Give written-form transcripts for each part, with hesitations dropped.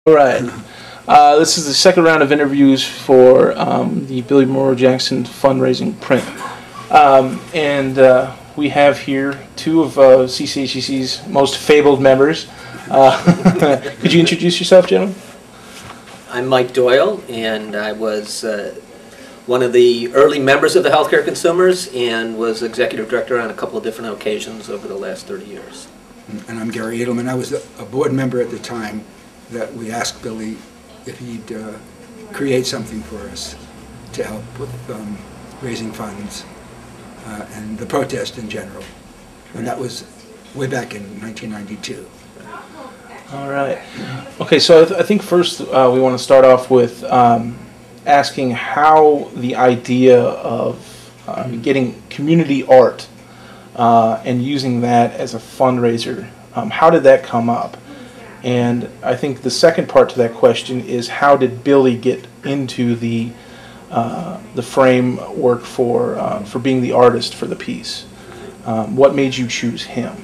All right. This is the second round of interviews for the Billy Morrow Jackson fundraising print. We have here two of CCHCC's most fabled members. Could you introduce yourself, gentlemen? I'm Mike Doyle, and I was one of the early members of the Healthcare Consumers and was executive director on a couple of different occasions over the last 30 years. And I'm Gary Adelman. I was a board member at the time that we asked Billy if he'd create something for us to help with raising funds and the protest in general. And that was way back in 1992. All right. Okay, so I think first we want to start off with asking how the idea of getting community art and using that as a fundraiser, how did that come up? And I think the second part to that question is, how did Billy get into the framework for being the artist for the piece? What made you choose him?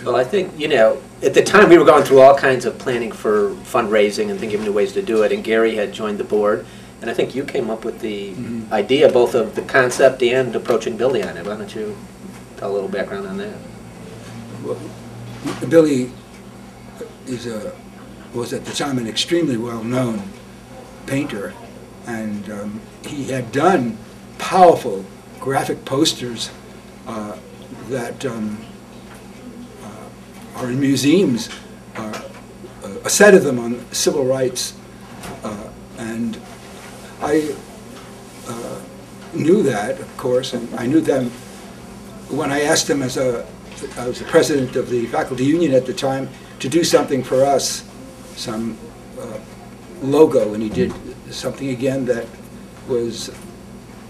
Well, I think, you know, at the time we were going through all kinds of planning for fundraising and thinking of new ways to do it, and Gary had joined the board, and I think you came up with the idea both of the concept and approaching Billy on it. Why don't you tell a little background on that? Well, Billy was at the time an extremely well-known painter, and he had done powerful graphic posters that are in museums, a set of them on civil rights, and I knew that, of course, and I knew them when I asked him I was the president of the faculty union at the time, to do something for us, some logo, and he did something again that was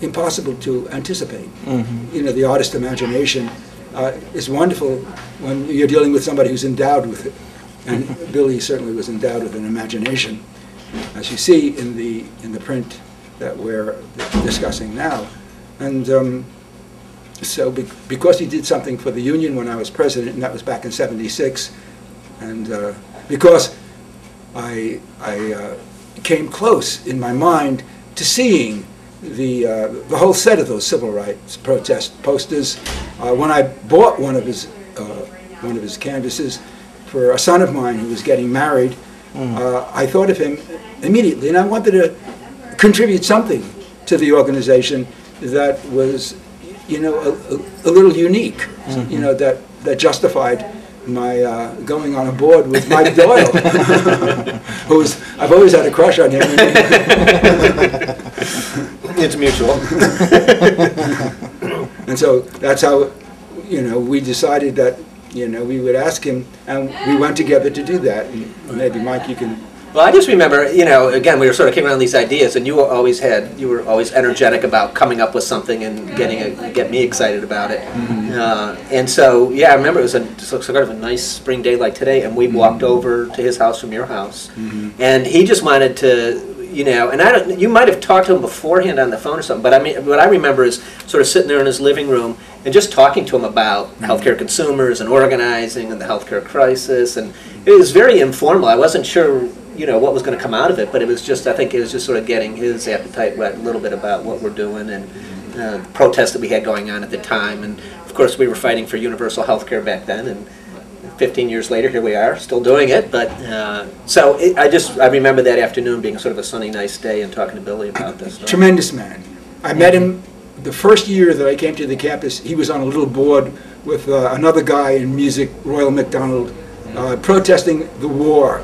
impossible to anticipate. You know, the artist imagination is wonderful when you're dealing with somebody who's endowed with it, and Billy certainly was endowed with an imagination, as you see in the print that we're discussing now. And so because he did something for the union when I was president, and that was back in '76, and because I came close in my mind to seeing the whole set of those civil rights protest posters, when I bought one of his canvases for a son of mine who was getting married, I thought of him immediately, and I wanted to contribute something to the organization that was, you know, a little unique, you know, that justified my going on a board with Mike Doyle, I've always had a crush on him. It's mutual. And so that's how, you know, we decided that, you know, we would ask him, and we went together to do that. And maybe Mike, you can. Well, I just remember, you know, again, we were sort of came around these ideas, and you were always energetic about coming up with something and get me excited about it. And so, yeah, I remember it was sort of a nice spring day like today, and we walked over to his house from your house, and he just wanted to, you know, and you might have talked to him beforehand on the phone or something, but I mean, what I remember is sort of sitting there in his living room and just talking to him about healthcare consumers and organizing and the healthcare crisis, and it was very informal. I wasn't sure, you know, what was going to come out of it, but it was just, I think it was just sort of getting his appetite wet a little bit about what we're doing and the protests that we had going on at the time. And of course we were fighting for universal health care back then, and 15 years later here we are still doing it. But so I remember that afternoon being sort of a sunny nice day and talking to Billy about this stuff. Tremendous man. I met him the first year that I came to the campus. He was on a little board with another guy in music, Royal McDonald, protesting the war,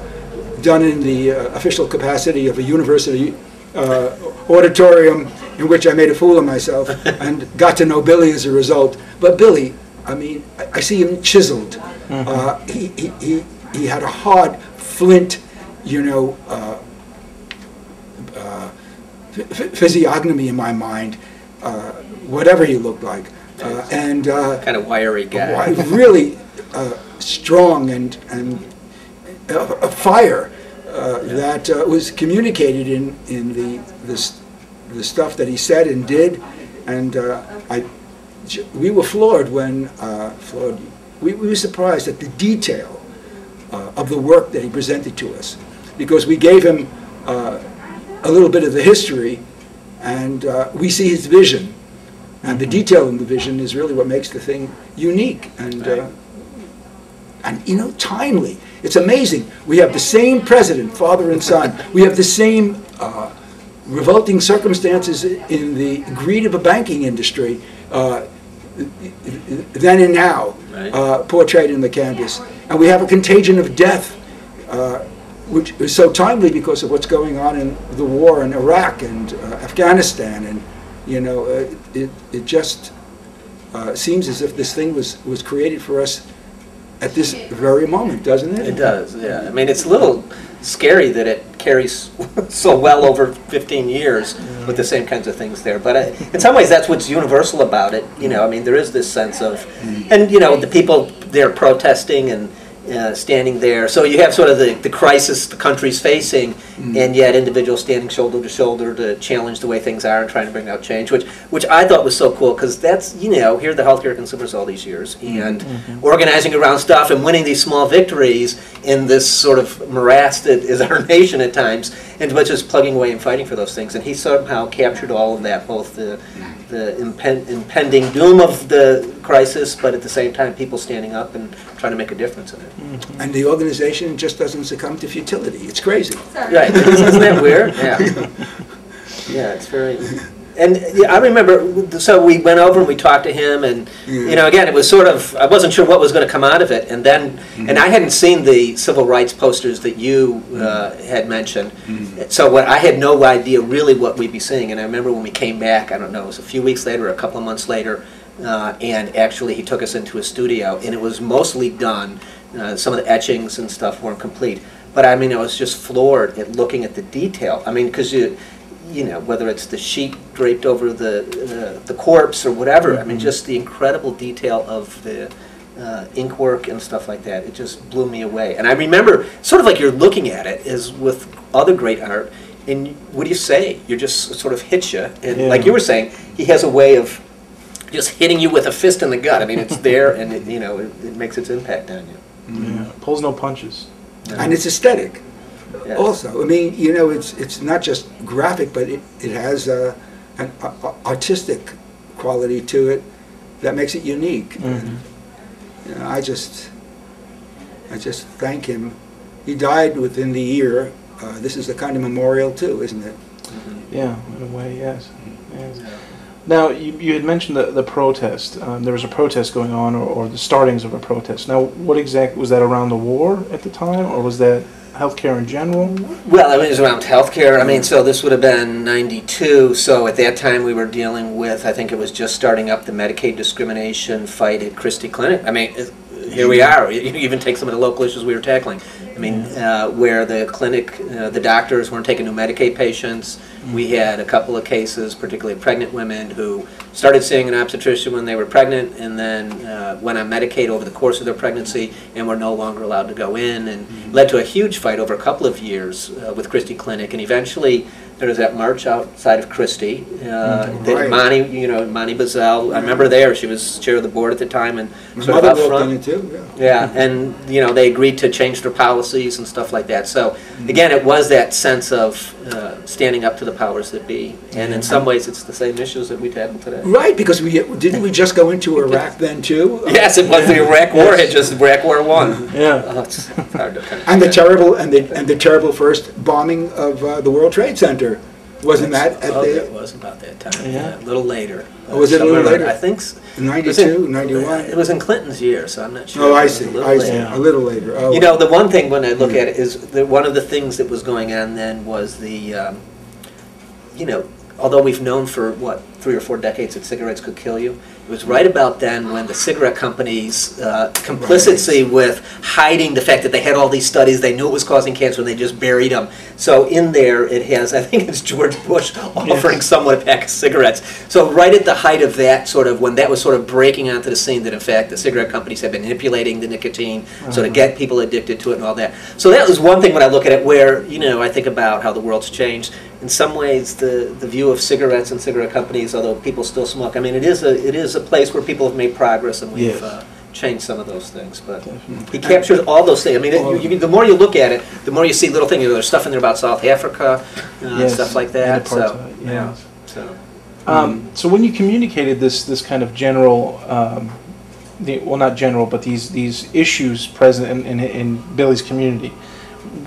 done in the official capacity of a university auditorium, in which I made a fool of myself and got to know Billy as a result. But Billy, I mean, I see him chiseled. He had a hard flint, you know, physiognomy in my mind, whatever he looked like, and kind of wiry guy, really strong and a fire that was communicated in the stuff that he said and did, and we were floored when we were surprised at the detail of the work that he presented to us. because we gave him a little bit of the history, and we see his vision. And the detail in the vision is really what makes the thing unique and you know, timely. It's amazing. We have the same president, father and son. We have the same revolting circumstances in the greed of a banking industry then and now, portrayed in the canvas. And we have a contagion of death, which is so timely because of what's going on in the war in Iraq and Afghanistan. And you know, it just seems as if this thing was created for us at this very moment, doesn't it? It does, yeah. I mean, it's a little scary that it carries so well over 15 years with the same kinds of things there. But in some ways, that's what's universal about it. You know, I mean, there is this sense of, and you know, the people there protesting and standing there. So you have sort of the crisis the country's facing, and yet individuals standing shoulder to shoulder to challenge the way things are and trying to bring about change, which I thought was so cool, because that's, you know, here are the healthcare consumers all these years, and organizing around stuff and winning these small victories in this sort of morass that is our nation at times, and but just plugging away and fighting for those things. And he somehow captured all of that, both the impending doom of the crisis, but at the same time people standing up and trying to make a difference in it. And the organization just doesn't succumb to futility. It's crazy. Right. Isn't that weird? Yeah. Yeah, it's very... And yeah, I remember, so we went over and we talked to him, and you know, again, it was sort of, I wasn't sure what was going to come out of it, and then, and I hadn't seen the civil rights posters that you had mentioned, so I had no idea really what we'd be seeing. And I remember when we came back, I don't know, it was a few weeks later, a couple of months later, and actually he took us into a studio, and it was mostly done. Some of the etchings and stuff weren't complete, but I mean, I was just floored at looking at the detail. I mean, because you know, whether it's the sheet draped over the corpse or whatever, I mean, just the incredible detail of the ink work and stuff like that, it just blew me away. And I remember, sort of like you're looking at it, is with other great art, and what do you say? You just sort of hits you, and like you were saying, he has a way of just hitting you with a fist in the gut. I mean, it's there, and it, you know, it makes its impact on you. Yeah, pulls no punches. And it's aesthetic. Yes. Also, I mean, you know, it's not just graphic, but it has an artistic quality to it that makes it unique. And, you know, I just thank him. He died within the year. This is a kind of memorial too, isn't it? Yeah, in a way, yes. Now, you had mentioned the protest. There was a protest going on, or the startings of a protest. Now, what exactly, was that around the war at the time, or was that healthcare in general? Well, it was around healthcare. I mean, so this would have been '92. So at that time, we were dealing with, I think it was just starting up the Medicaid discrimination fight at Christie Clinic. I mean, here we are. You even take some of the local issues we were tackling. I mean, where the clinic, the doctors weren't taking new Medicaid patients. We had a couple of cases, particularly pregnant women, who started seeing an obstetrician when they were pregnant, and then went on Medicaid over the course of their pregnancy, and were no longer allowed to go in, and led to a huge fight over a couple of years with Christie Clinic. And eventually, there was that march outside of Christie. That Monty, you know, Monty Bazell, I remember there. She was chair of the board at the time, and sort of up front. Yeah, and you know, they agreed to change their policies and stuff like that. So again, it was that sense of standing up to the powers that be, and in some ways, it's the same issues that we tackle today. Right, because didn't we just go into Iraq then too? Yes, it was the Iraq War. It just Iraq War won. Yeah, it's hard to kind of and the terrible first bombing of the World Trade Center. Wasn't that at the... It was about that time, yeah. A little later. Was it a little later? I think 92, 91? It was in Clinton's year, so I'm not sure. Oh, I see, a little later. Oh. You know, the one thing when I look at it is that one of the things that was going on then was the, you know, although we've known for, what, 3 or 4 decades that cigarettes could kill you, it was right about then when the cigarette companies' complicity with hiding the fact that they had all these studies, they knew it was causing cancer, and they just buried them. So in there it has, I think it's George Bush offering someone a pack of cigarettes. So right at the height of that, sort of, when that was sort of breaking onto the scene, that in fact the cigarette companies have been manipulating the nicotine so to get people addicted to it and all that. So that was one thing when I look at it where, you know, I think about how the world's changed. In some ways, the view of cigarettes and cigarette companies, although people still smoke, I mean, it is a place where people have made progress, and we've change some of those things. But Definitely. he captures all those things. I mean, the more you look at it, the more you see little things. There's stuff in there about South Africa, Yes, stuff like and that. So, apartheid, yeah. yes. So, So when you communicated this kind of general, well, not general, but these issues present in Billy's community,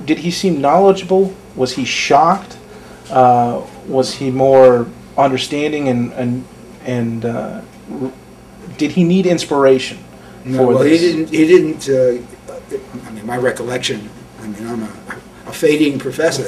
did he seem knowledgeable? Was he shocked? Was he more understanding and did he need inspiration No, for well, this? he didn't. I mean, my recollection. I mean, I'm a fading professor,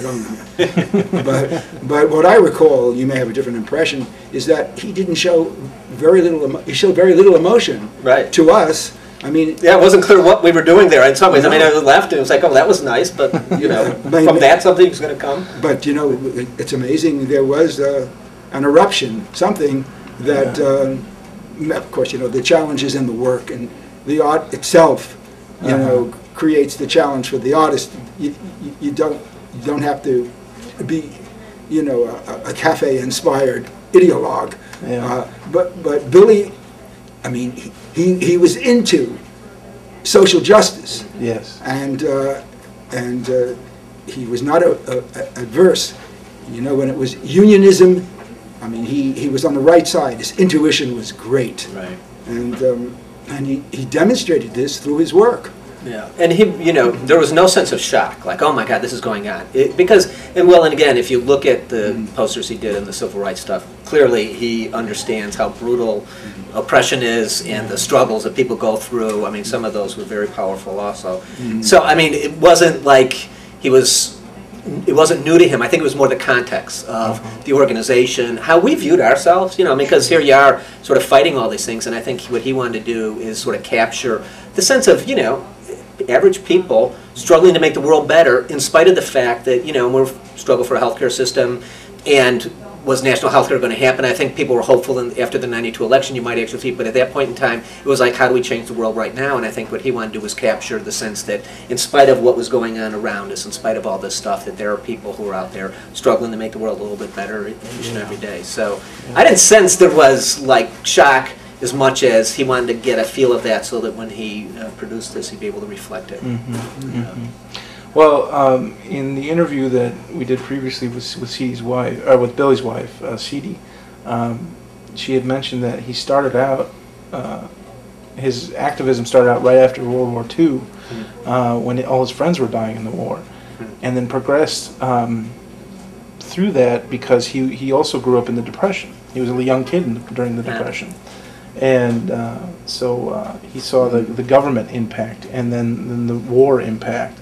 but what I recall, you may have a different impression, is that he didn't show very little. He showed very little emotion right. to us. I mean, Yeah, it wasn't clear what we were doing there. In some ways, No. I mean, I left and it was like, oh, that was nice, but you know, But- from that something's going to come. but you know, it's amazing. There was an eruption, something that, of course, you know, the challenges in the work and the art itself, you know, creates the challenge for the artist. You don't have to be, you know, a cafe-inspired ideologue. Yeah. But Billy, I mean, he was into social justice, Yes. and he was not adverse. You know, when it was unionism, I mean, he was on the right side. His intuition was great, Right. and he demonstrated this through his work. Yeah, and he, you know, there was no sense of shock, like, oh my God, this is going on. Because, and again, if you look at the posters he did and the civil rights stuff, clearly he understands how brutal oppression is and the struggles that people go through. I mean, some of those were very powerful also. So, I mean, it wasn't like it wasn't new to him. I think it was more the context of the organization, how we viewed ourselves, you know, because here you are sort of fighting all these things, and I think what he wanted to do is sort of capture the sense of, you know, average people struggling to make the world better in spite of the fact that, you know, we're struggle for a healthcare system, and was national healthcare going to happen? I think people were hopeful after the '92 election you might actually see, but at that point in time it was like, how do we change the world right now? And I think what he wanted to do was capture the sense that in spite of what was going on around us, in spite of all this stuff, that there are people who are out there struggling to make the world a little bit better each and every day. So I didn't sense there was like shock as much as he wanted to get a feel of that so that when he produced this, he'd be able to reflect it. Well, in the interview that we did previously with Ceedy's wife, or with Billy's wife, Ceedy, she had mentioned that he started out, his activism started out right after World War II, when all his friends were dying in the war, and then progressed through that because he also grew up in the Depression. He was a young kid during the Depression. And so he saw the government impact and then the war impact.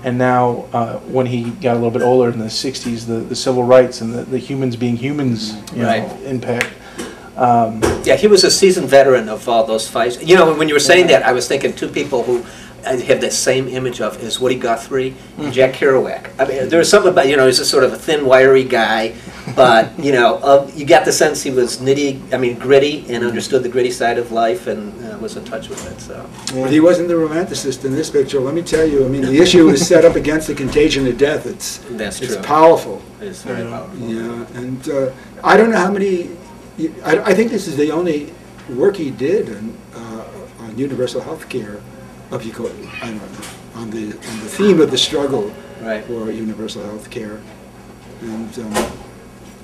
And now when he got a little bit older in the 60s, the civil rights and the humans being humans know, impact. Yeah, he was a seasoned veteran of all those fights. You know, when you were saying that, I was thinking two people who I have that same image of is Woody Guthrie and Jack Kerouac. I mean, there was something about, you know, he's a sort of a thin, wiry guy, but, you know, you got the sense he was gritty and understood the gritty side of life and was in touch with it, so. But he wasn't the romanticist in this picture. Let me tell you, I mean, the issue is set up against the contagion of death. That's it's true. powerful. It's very powerful. Yeah, and I don't know how many, I think this is the only work he did on universal health care, I don't know, on the theme of the struggle for universal health care. And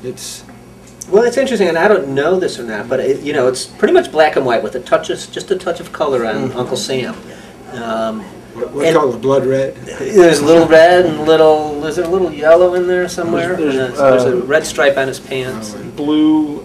it's... Well, it's interesting, and I don't know this or not, but you know, it's pretty much black and white with just a touch of color on Uncle Sam. What color? Blood red? There's a little red and is there a little yellow in there somewhere? There's a red stripe on his pants. Blue,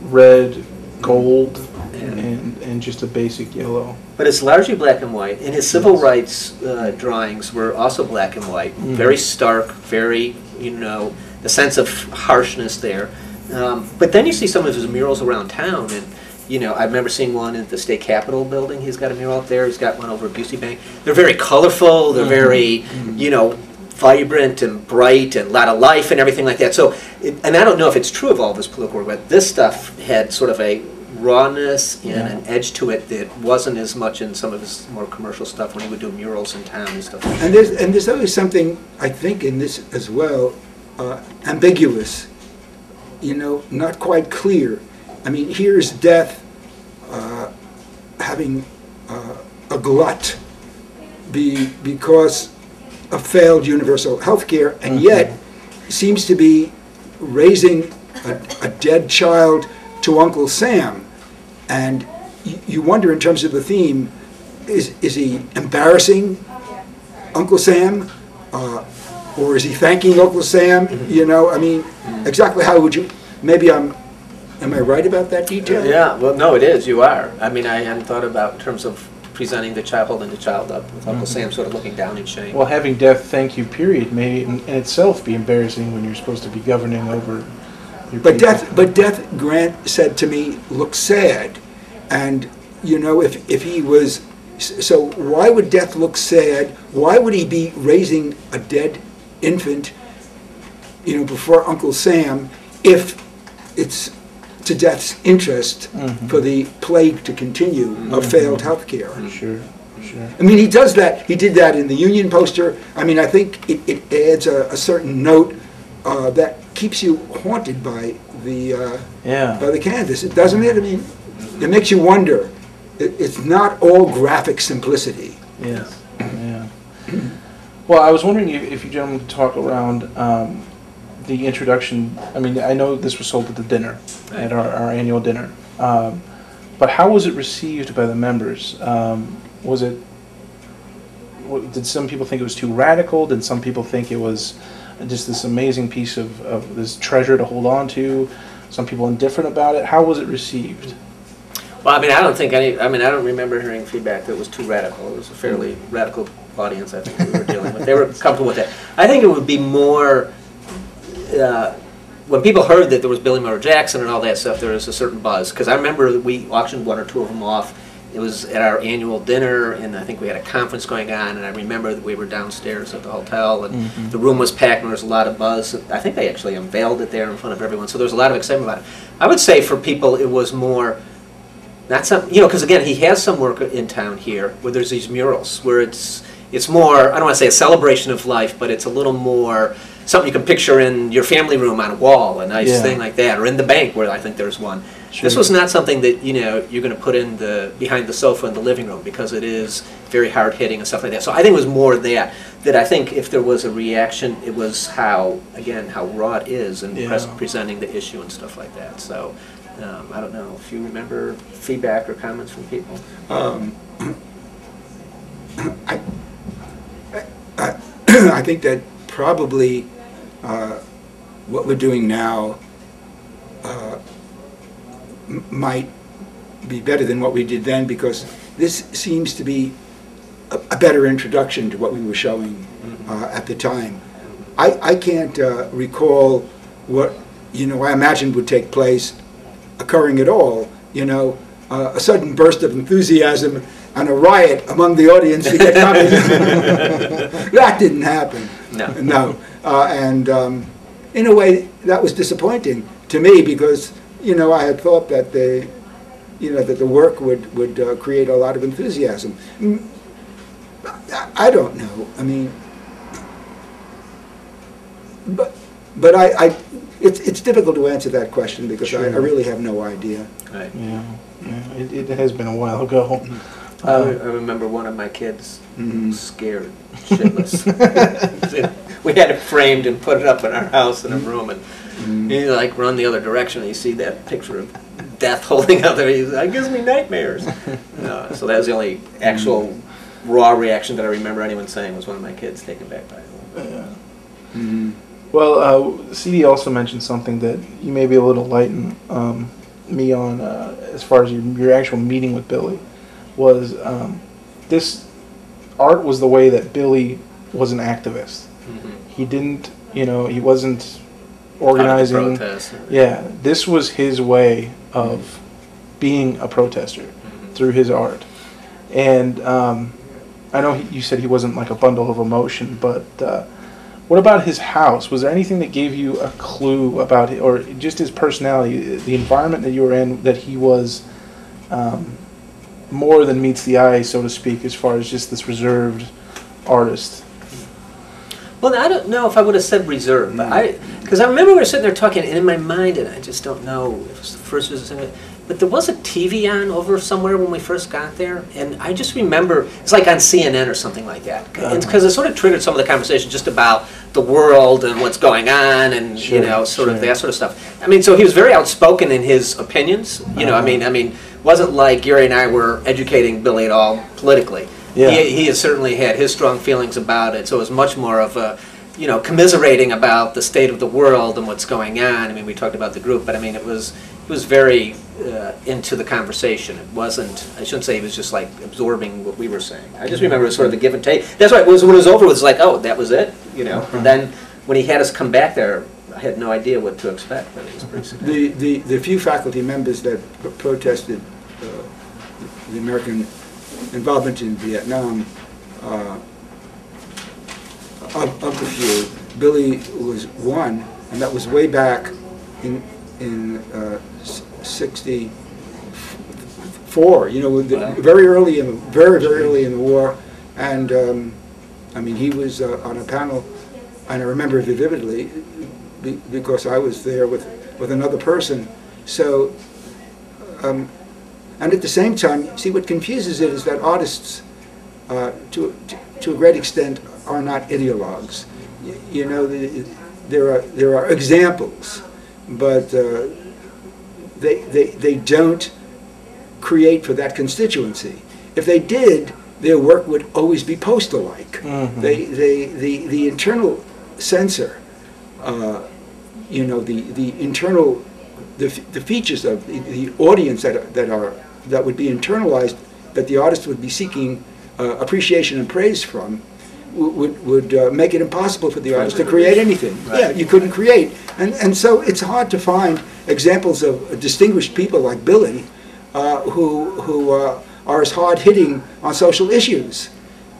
red, gold, and just a basic yellow. But it's largely black and white, and his civil rights drawings were also black and white, very stark, very, you know, the sense of harshness there. But then you see some of his murals around town, and you know, I remember seeing one at the State Capitol building. He's got a mural up there. He's got one over at Busey Bank. They're very colorful. They're very, you know, vibrant and bright and a lot of life and everything like that. So, and I don't know if it's true of all of his political work, but this stuff had sort of a rawness and an edge to it that wasn't as much in some of his more commercial stuff when he would do murals in town and stuff like that. And there's always something, I think, in this as well, ambiguous, you know, not quite clear. I mean, here's death having a glut because of failed universal health care, and yet seems to be raising a dead child to Uncle Sam. And you wonder, in terms of the theme, is he embarrassing Uncle Sam? Or is he thanking Uncle Sam? You know, I mean, exactly how would you, maybe am I right about that detail? Yeah, well, no, it is, you are. I mean, I hadn't thought about in terms of presenting the child, holding the child up with Uncle Sam sort of looking down in shame. Well, having death thank you period may in itself be embarrassing when you're supposed to be governing over your But people. death, Grant said to me, looks sad. And, you know, if he was, so why would death look sad? Why would he be raising a dead infant, you know, before Uncle Sam, if it's to death's interest for the plague to continue of failed health care? Sure, sure. I mean, he does that. He did that in the Union poster. I mean, I think it adds a certain note that keeps you haunted by the canvas, doesn't it? I mean, it makes you wonder. It's not all graphic simplicity. Yeah, yeah. Well, I was wondering if you gentlemen could talk around the introduction. I mean, I know this was sold at the dinner, at our annual dinner. But how was it received by the members? Did some people think it was too radical? Did some people think it was just this amazing piece of this treasure to hold on to? Some people indifferent about it. How was it received? Well, I mean, I don't remember hearing feedback that it was too radical. It was a fairly radical audience, I think, we were dealing with. They were comfortable with it. I think it would be more, when people heard that there was Billy Morrow Jackson and all that stuff, there was a certain buzz. Because I remember that we auctioned one or two of them off. It was at our annual dinner, and I think we had a conference going on, and I remember that we were downstairs at the hotel, and the room was packed, and there was a lot of buzz. I think they actually unveiled it there in front of everyone, so there was a lot of excitement about it. I would say for people it was more, not some, you know, because again, he has some work in town here where there's these murals, where it's more, I don't want to say a celebration of life, but it's a little more something you can picture in your family room on a wall, a nice thing like that, or in the bank where I think there's one. Sure. This was not something that, you know, you're going to put in behind the sofa in the living room, because it is very hard hitting and stuff like that. So I think it was more that I think if there was a reaction, it was how raw it is and presenting the issue and stuff like that. So I don't know if you remember feedback or comments from people. I think that probably what we're doing now might be better than what we did then, because this seems to be a better introduction to what we were showing at the time. I can't recall what, you know, I imagined would take place occurring at all. You know, a sudden burst of enthusiasm and a riot among the audience to get copies. That didn't happen. No. And in a way, that was disappointing to me, because, you know, I had thought that the work would create a lot of enthusiasm. I don't know. I mean, but it's difficult to answer that question, because I really have no idea. Right. Yeah. It has been a while ago. I remember one of my kids scared shitless. We had it framed and put it up in our house in a room, and you like run the other direction, and you see that picture of death holding out there. He's like, "That gives me nightmares." So that was the only actual raw reaction that I remember anyone saying, was one of my kids taken back by it. Well, CD also mentioned something that you may be a little lighten me on as far as your actual meeting with Billy. Was this art was the way that Billy was an activist. He didn't, you know, he wasn't organizing. Yeah, this was his way of being a protester through his art. And I know you said he wasn't like a bundle of emotion, but what about his house? Was there anything that gave you a clue about it, or just his personality, the environment that you were in, that he was more than meets the eye, so to speak, as far as just this reserved artist? Well, I don't know if I would have said reserved, but because I remember we were sitting there talking, and in my mind, and I just don't know if it was the first visit, but there was a TV on over somewhere when we first got there, and I just remember, it's like on CNN or something like that, because it sort of triggered some of the conversation just about the world and what's going on, and Sure, you know, sort of sure. that sort of stuff. I mean, so he was very outspoken in his opinions. You know, I mean, wasn't like Gary and I were educating Billy at all politically. Yeah. He has certainly had his strong feelings about it, so it was much more of a, you know, commiserating about the state of the world and what's going on. I mean, we talked about the group, but I mean, it was very into the conversation. It wasn't, I shouldn't say he was just like absorbing what we were saying. I just remember it was sort of a give and take. That's why it was, when it was over, it was like, oh, that was it, you know. And then when he had us come back there, I had no idea what to expect, but it was pretty significant. The few faculty members that protested the American involvement in Vietnam, of the few, Billy was one, and that was way back in 64. You know, very early in very early in the war, and I mean, he was on a panel, and I remember it vividly because I was there with another person. So, and at the same time, see, what confuses it is that artists, to a great extent, are not ideologues. You know, there are examples, but they don't create for that constituency. If they did, their work would always be poster-like. Mm-hmm. The internal censor, you know, the internal the features of the audience that would be internalized, that the artist would be seeking appreciation and praise from, would make it impossible for the artist to create anything. Right. Yeah, you couldn't create. And so it's hard to find examples of distinguished people like Billy who are as hard-hitting on social issues.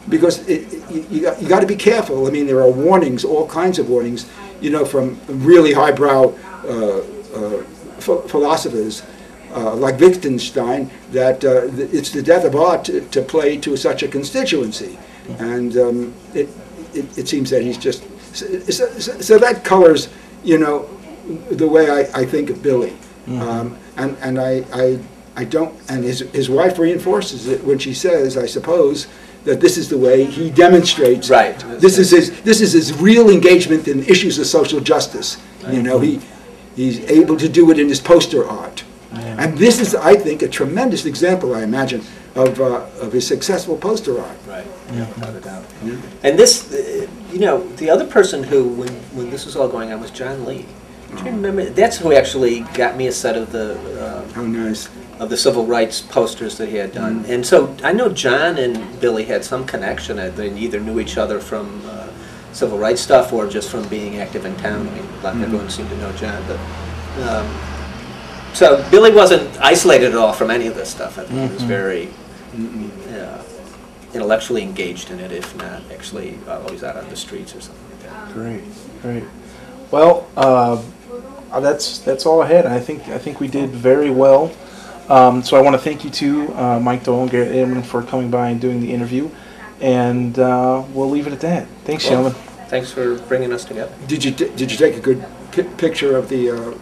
Because you got to be careful. I mean, there are warnings, all kinds of warnings, you know, from really highbrow philosophers like Wittgenstein, that it's the death of art to play to such a constituency. And it seems that he's just... So that colors, you know, the way I think of Billy. Mm-hmm. And I don't... And his wife reinforces it when she says, I suppose, that this is the way he demonstrates. Right. This is his real engagement in issues of social justice. Right. You know, he's able to do it in his poster art. Yeah. And this is, I think, a tremendous example, I imagine, of his successful poster art. Right. Yeah, without a doubt. Yeah. And this, you know, the other person who, when this was all going on, was John Lee. Do you remember? That's who actually got me a set of the. How nice. Of the civil rights posters that he had done. Mm. And so I know John and Billy had some connection. They either knew each other from civil rights stuff or just from being active in town. I mean, everyone seemed to know John. But so Billy wasn't isolated at all from any of this stuff. I think he was very intellectually engaged in it, if not actually always out on the streets or something like that. Great. Well, that's all I had. I think we did very well. So I want to thank you too, Mike Doyle and Garrett Adelman, for coming by and doing the interview, and we'll leave it at that. Thanks, gentlemen. Thanks for bringing us together. Did you take a good picture of the